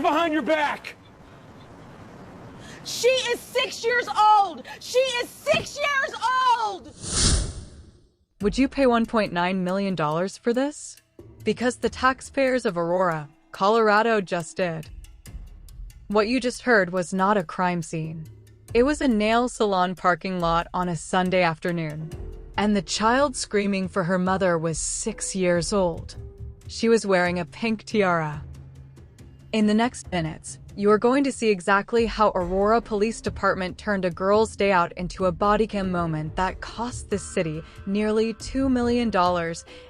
behind your back? She is 6 years old! She is 6 years old! Would you pay $1.9 million for this? Because the taxpayers of Aurora, Colorado just did. What you just heard was not a crime scene. It was a nail salon parking lot on a Sunday afternoon. And the child screaming for her mother was 6 years old. She was wearing a pink tiara. In the next minutes, you are going to see exactly how Aurora Police Department turned a girl's day out into a bodycam moment that cost this city nearly $2 million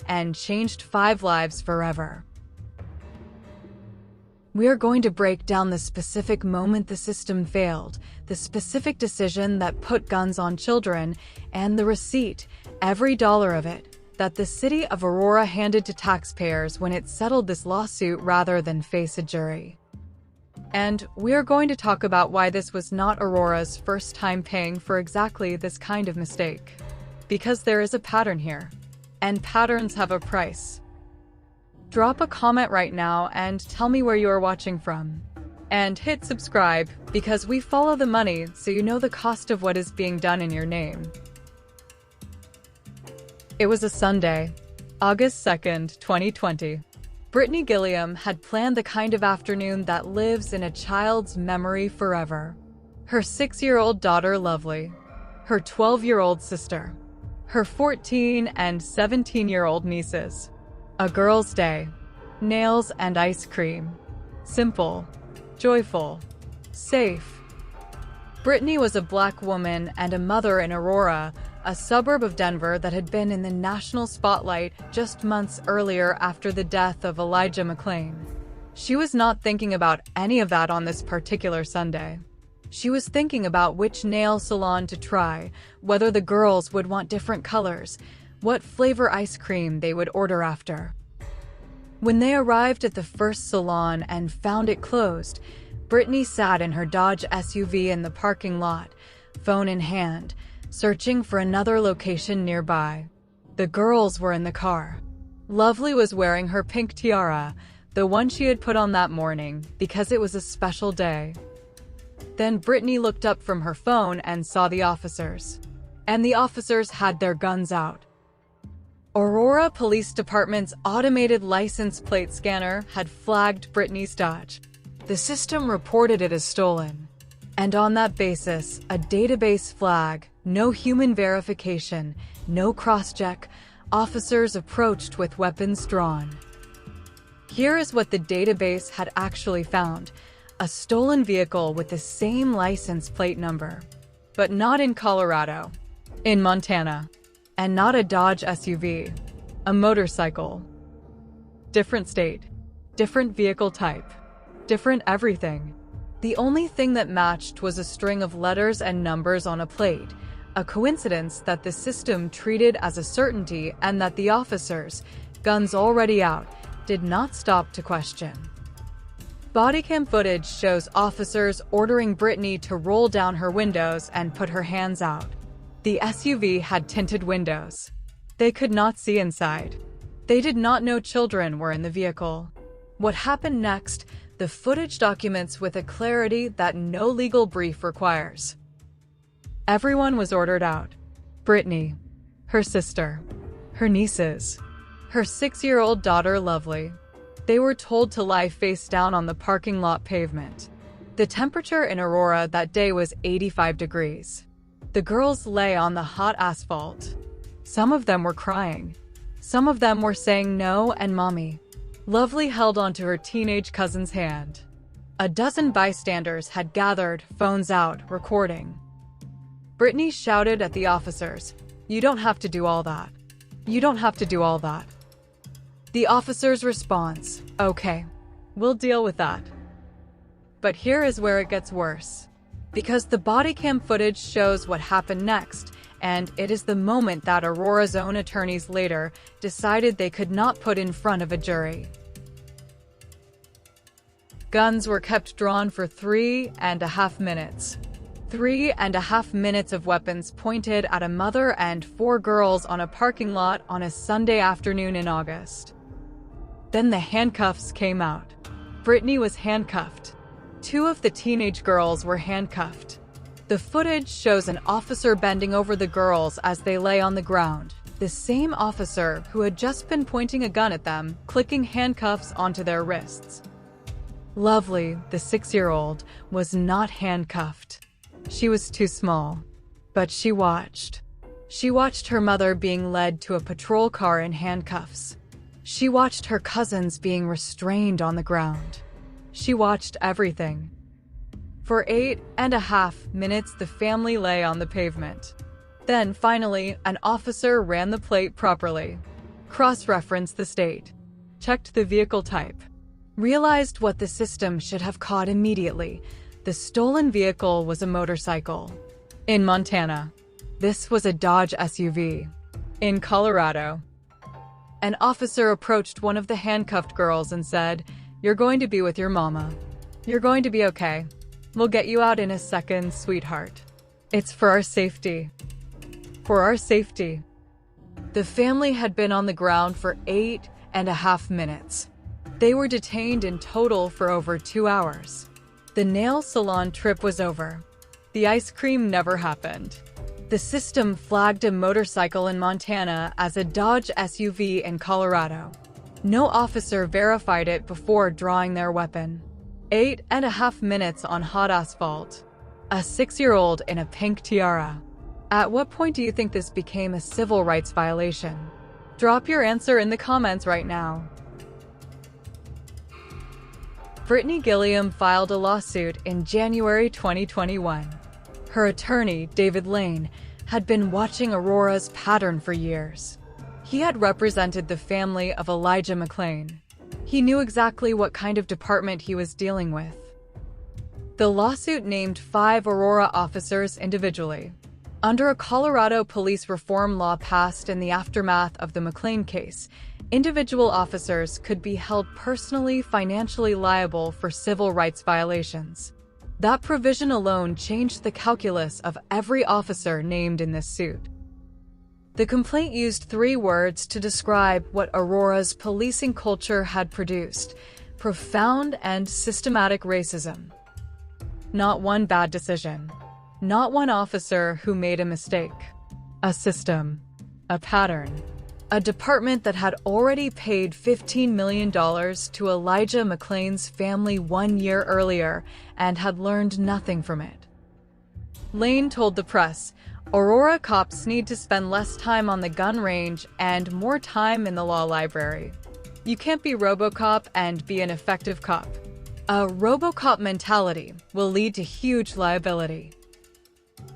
and changed 5 lives forever. We are going to break down the specific moment the system failed, the specific decision that put guns on children, and the receipt, every dollar of it, that the city of Aurora handed to taxpayers when it settled this lawsuit rather than face a jury. And we are going to talk about why this was not Aurora's first time paying for exactly this kind of mistake. Because there is a pattern here. And patterns have a price. Drop a comment right now and tell me where you are watching from. And hit subscribe, because we follow the money so you know the cost of what is being done in your name. It was a Sunday, August 2nd, 2020. Brittany Gilliam had planned the kind of afternoon that lives in a child's memory forever. Her 6-year-old daughter, Lovely. Her 12-year-old sister. Her 14 and 17-year-old nieces. A girl's day. Nails and ice cream. Simple. Joyful. Safe. Brittany was a black woman and a mother in Aurora, a suburb of Denver that had been in the national spotlight just months earlier after the death of Elijah McClain. She was not thinking about any of that on this particular Sunday. She was thinking about which nail salon to try, whether the girls would want different colors, what flavor ice cream they would order after. When they arrived at the first salon and found it closed, Brittany sat in her Dodge SUV in the parking lot, phone in hand, searching for another location nearby. The girls were in the car. Lovely was wearing her pink tiara, the one she had put on that morning, because it was a special day. Then Brittany looked up from her phone and saw the officers. And the officers had their guns out. Aurora Police Department's automated license plate scanner had flagged Brittany's Dodge. The system reported it as stolen. And on that basis, a database flag, no human verification, no cross-check, officers approached with weapons drawn. Here is what the database had actually found: a stolen vehicle with the same license plate number. But not in Colorado. In Montana. And not a Dodge SUV. A motorcycle. Different state. Different vehicle type. Different everything. The only thing that matched was a string of letters and numbers on a plate, a coincidence that the system treated as a certainty and that the officers, guns already out, did not stop to question. Bodycam footage shows officers ordering Brittany to roll down her windows and put her hands out. The SUV had tinted windows. They could not see inside. They did not know children were in the vehicle. What happened next, the footage documents with a clarity that no legal brief requires. Everyone was ordered out. Brittany, her sister, her nieces, her 6-year-old daughter Lovely. They were told to lie face down on the parking lot pavement. The temperature in Aurora that day was 85 degrees. The girls lay on the hot asphalt. Some of them were crying. Some of them were saying no and mommy. Lovely held onto her teenage cousin's hand. A dozen bystanders had gathered, phones out, recording. Brittany shouted at the officers, "You don't have to do all that. You don't have to do all that." The officer's response, "Okay, we'll deal with that." But here is where it gets worse. Because the bodycam footage shows what happened next, and it is the moment that Aurora's own attorneys later decided they could not put in front of a jury. Guns were kept drawn for 3.5 minutes. 3.5 minutes of weapons pointed at a mother and 4 girls on a parking lot on a Sunday afternoon in August. Then the handcuffs came out. Brittany was handcuffed. Two of the teenage girls were handcuffed. The footage shows an officer bending over the girls as they lay on the ground. The same officer who had just been pointing a gun at them, clicking handcuffs onto their wrists. Lovely, the 6-year-old, was not handcuffed. She was too small. But she watched. She watched her mother being led to a patrol car in handcuffs. She watched her cousins being restrained on the ground. She watched everything. For 8.5 minutes, the family lay on the pavement. Then, finally, an officer ran the plate properly, cross-referenced the state, checked the vehicle type, realized what the system should have caught immediately. The stolen vehicle was a motorcycle. In Montana, this was a Dodge SUV. In Colorado, an officer approached one of the handcuffed girls and said, "You're going to be with your mama. You're going to be okay. We'll get you out in a second, sweetheart. It's for our safety." For our safety. The family had been on the ground for 8.5 minutes. They were detained in total for over 2 hours. The nail salon trip was over. The ice cream never happened. The system flagged a motorcycle in Montana as a Dodge SUV in Colorado. No officer verified it before drawing their weapon. 8.5 minutes on hot asphalt. A 6-year-old in a pink tiara. At what point do you think this became a civil rights violation? Drop your answer in the comments right now. Brittany Gilliam filed a lawsuit in January 2021. Her attorney, David Lane, had been watching Aurora's pattern for years. He had represented the family of Elijah McClain. He knew exactly what kind of department he was dealing with. The lawsuit named 5 Aurora officers individually. Under a Colorado police reform law passed in the aftermath of the McClain case, individual officers could be held personally financially liable for civil rights violations. That provision alone changed the calculus of every officer named in this suit. The complaint used 3 words to describe what Aurora's policing culture had produced: profound and systematic racism. Not one bad decision. Not one officer who made a mistake. A system. A pattern. A department that had already paid $15 million to Elijah McClain's family 1 year earlier and had learned nothing from it. Lane told the press, "Aurora cops need to spend less time on the gun range and more time in the law library. You can't be RoboCop and be an effective cop. A RoboCop mentality will lead to huge liability."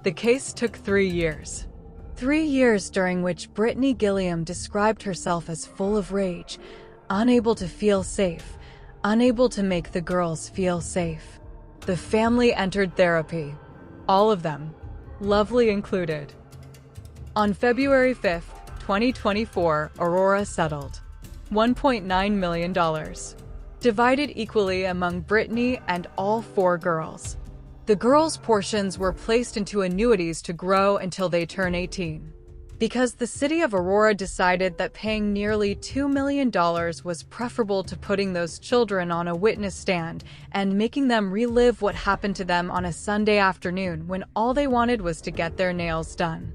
The case took 3 years. 3 years during which Brittany Gilliam described herself as full of rage, unable to feel safe, unable to make the girls feel safe. The family entered therapy. All of them. Lovely included. On February 5, 2024, Aurora settled. $1.9 million. Divided equally among Brittany and all 4 girls. The girls' portions were placed into annuities to grow until they turn 18. Because the city of Aurora decided that paying nearly $2 million was preferable to putting those children on a witness stand and making them relive what happened to them on a Sunday afternoon when all they wanted was to get their nails done.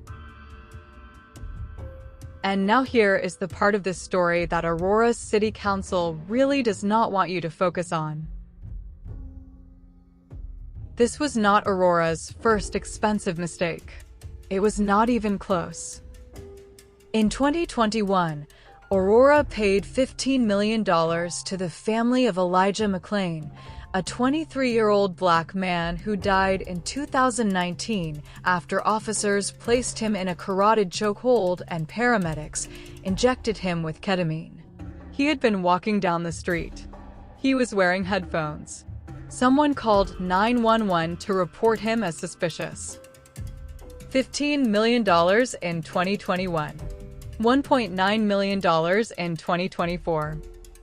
And now here is the part of this story that Aurora's City Council really does not want you to focus on. This was not Aurora's first expensive mistake. It was not even close. In 2021, Aurora paid $15 million to the family of Elijah McClain, a 23-year-old black man who died in 2019 after officers placed him in a carotid chokehold and paramedics injected him with ketamine. He had been walking down the street. He was wearing headphones. Someone called 911 to report him as suspicious. $15 million in 2021. $1.9 million in 2024.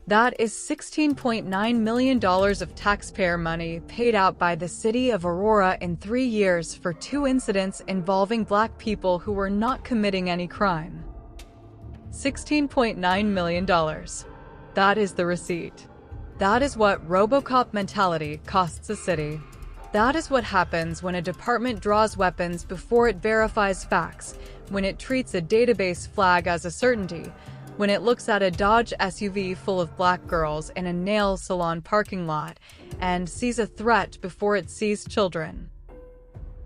That is $16.9 million of taxpayer money paid out by the city of Aurora in 3 years for 2 incidents involving black people who were not committing any crime. $16.9 million. That is the receipt. That is what RoboCop mentality costs a city. That is what happens when a department draws weapons before it verifies facts, when it treats a database flag as a certainty, when it looks at a Dodge SUV full of black girls in a nail salon parking lot and sees a threat before it sees children.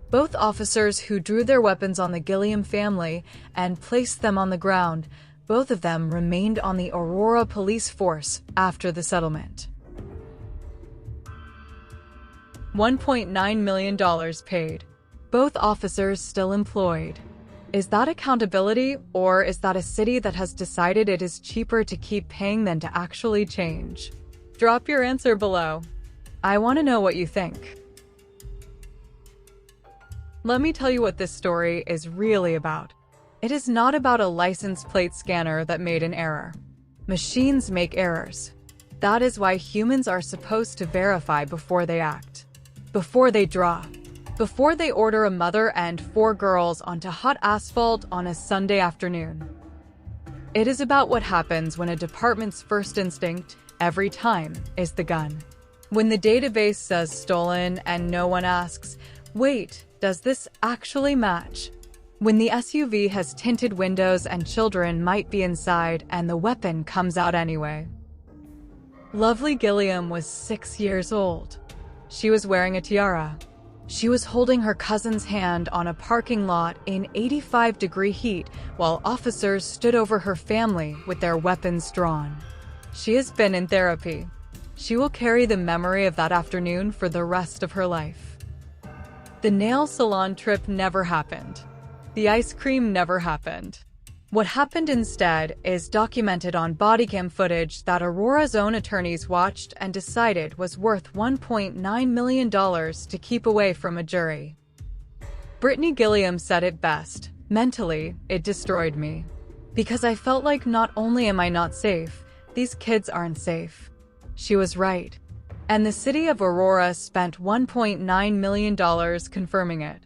Both officers who drew their weapons on the Gilliam family and placed them on the ground, both of them remained on the Aurora police force after the settlement. $1.9 million paid. Both officers still employed. Is that accountability, or is that a city that has decided it is cheaper to keep paying than to actually change? Drop your answer below. I want to know what you think. Let me tell you what this story is really about. It is not about a license plate scanner that made an error. Machines make errors. That is why humans are supposed to verify before they act, before they draw, before they order a mother and 4 girls onto hot asphalt on a Sunday afternoon. It is about what happens when a department's first instinct, every time, is the gun. When the database says stolen and no one asks, wait, does this actually match? When the SUV has tinted windows and children might be inside and the weapon comes out anyway. Lovely Gilliam was 6 years old. She was wearing a tiara. She was holding her cousin's hand on a parking lot in 85-degree heat while officers stood over her family with their weapons drawn. She has been in therapy. She will carry the memory of that afternoon for the rest of her life. The nail salon trip never happened. The ice cream never happened. What happened instead is documented on Bodycam footage that Aurora's own attorneys watched and decided was worth $1.9 million to keep away from a jury. Brittany Gilliam said it best. Mentally, it destroyed me. Because I felt like not only am I not safe, these kids aren't safe. She was right. And the city of Aurora spent $1.9 million confirming it.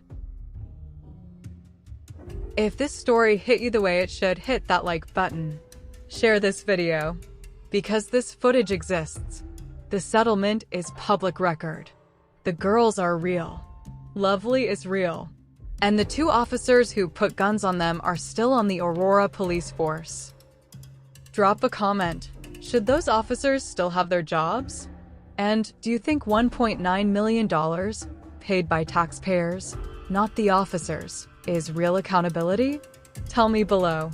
If this story hit you the way it should, hit that like button. Share this video. Because this footage exists. The settlement is public record. The girls are real. Lovely is real. And the 2 officers who put guns on them are still on the Aurora police force. Drop a comment. Should those officers still have their jobs? And do you think $1.9 million, paid by taxpayers, not the officers, is real accountability? Tell me below.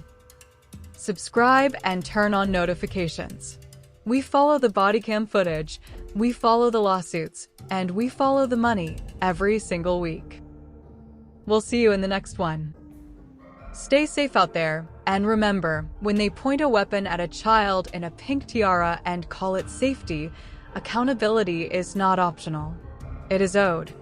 Subscribe and turn on notifications. We follow the Bodycam footage, we follow the lawsuits, and we follow the money every single week. We'll see you in the next one. Stay safe out there, and remember, when they point a weapon at a child in a pink tiara and call it safety, accountability is not optional. It is owed.